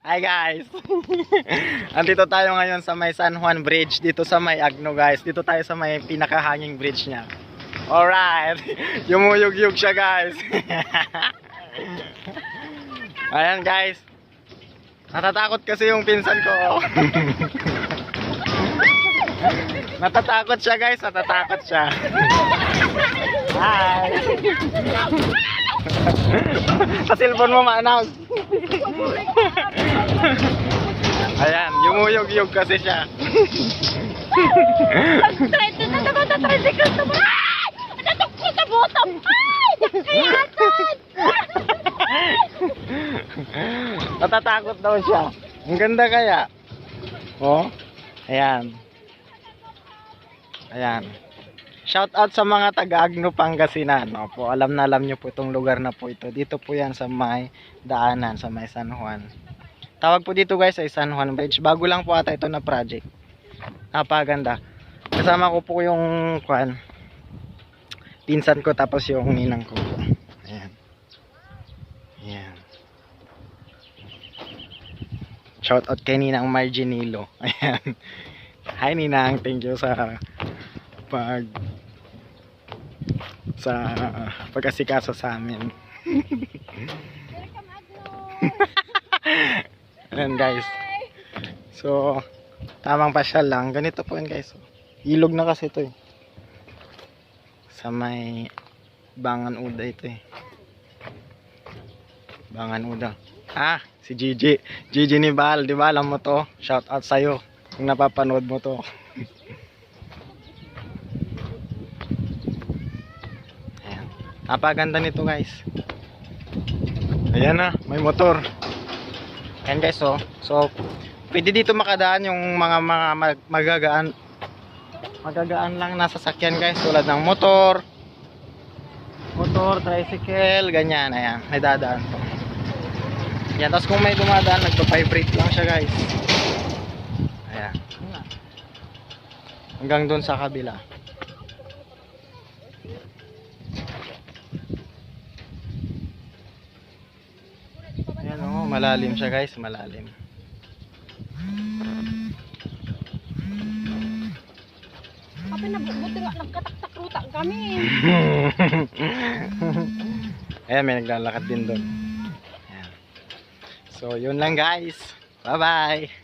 Hi guys! Andito tayo ngayon sa may San Juan Bridge, dito sa may Agno guys. Dito tayo sa may pinakahanging bridge niya. Alright! Yumuyug-yug siya guys. Ayan guys. Natatakot kasi yung pinsan ko. Natatakot siya guys, natatakot siya. Hi! Sa cellphone mo maanaw. Ayan, yumuyog-yug kasi siya. Natatakot daw siya. Ang ganda kaya. Oh, ayan. Ayan. Shout out sa mga taga-Agno, Pangasinan. Opo, alam na alam nyo po itong lugar na po ito. Dito po yan sa may daanan, sa may San Juan. Tawag po dito guys ay San Juan Bridge. Bago lang po ata ito na project. Napaganda. Kasama ko po yung pinsan ko tapos yung ninang ko. Ayan. Ayan. Shout out kay Ninang Marginilo. Ayan. Hi Ninang, thank you sa pag-asikaso sa amin. Ayan guys. So, tamang pasyal lang. Ganito po yan guys. Ilog na kasi ito eh. Sa may Bangan Uda ito eh. Bangan Uda. Ah, si Gigi. Gigi Nibal. Di ba alam mo to? Shout out sa'yo. Kung napapanood mo to. Ayan. Napaganda nito guys. Ayan na, may motor. Ayan guys, oh. So, pwede dito makadaan yung mga magagaan lang na sasakyan guys, tulad ng motor, tricycle, ganyan. Ayan, may dadaan to. Ayan, tapos kung may dumadaan, nagpa-vibrate lang siya guys. Ayan. Hanggang doon sa kabila. Ayan o, malalim siya guys, malalim. Kapag nabuti nga, nagkatak-ruta kami. Ayan, may naglalakad din doon. Ayan. So, yun lang guys. Bye-bye!